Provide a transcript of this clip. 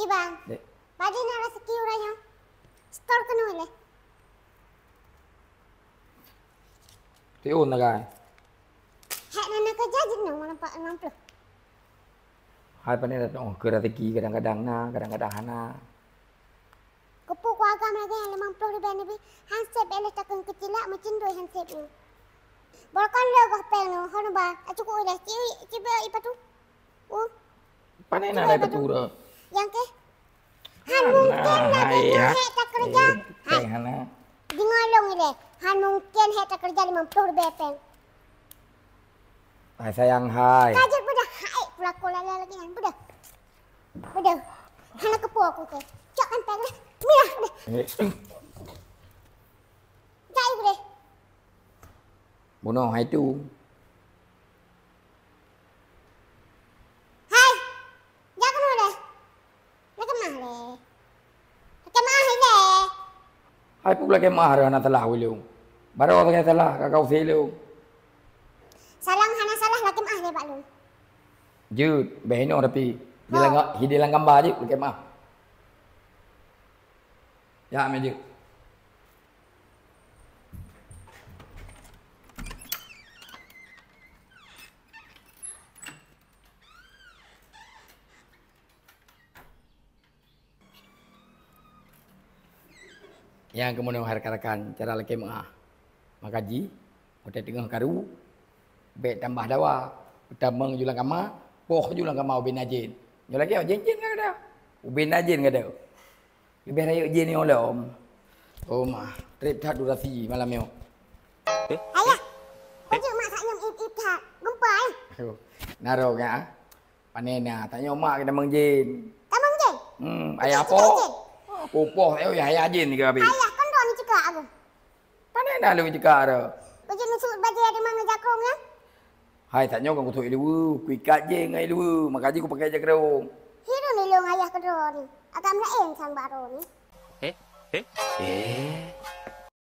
Bang. Dek. Badi nak rezeki orang yang store kena oleh. Tiun lah kan. Hak nak kerja je nak nampak 60. Hai pandai datang ke rezeki kadang-kadang kadang-kadang hana. Kepu ku agam lagi yang 50 ribu ni handset belah takkan kecil lah macam dua handset ni. Bolehkan le kau pengen hono ba. Cukup oleh cibe ipatu. Pandai nak dapat pura. Yang ke? Han mungkin lah dia hek tak kerja. Hai hana. Dingolong ile. Han mungkin hek tak kerja 50 ribu peng. Hai sayang hai. Kajet budak hai pula kolala lagi kan budak. Budak. Hana kepu aku ke. Cak kan peng lah. Mirah deh. Cai boleh. Bunuh hai tu. Hai. Jangan boleh. Nak kemah le. Nak kemah le. Hai pula ke mahar hana telah wilu. Baru pakai telah kakau selu. Salang hana salah lah kemah le pak lu. Jut, behino tapi hidilang gambar je pakai mah. Ya meje. Yang kemudian harkarakan cara laki mah makaji udah tengah karu bet tambah dawa utamang julang kama poh julang kama ubin najin julang lagi jen kan ada ubin najin kan ada lebih raya jen ni oleh om trip tak durasi malam ni Ayah. Ojo mak sak nyam ip tak. Gempa naro kan panena tanya mak kita mengjin Tamang je. ayah apa poh ayah jen ni ke habis Ayah kan dah ni cakap aku. panena lu cakap ada Ojo nusuk baju ada mana jakrong ya? hai tanya kan kutuk dulu ku ikat je ngai dulu makaji ku pakai jakrong Hiru ni long ayah kedua ni. Agak melain sang baru ni. Eh?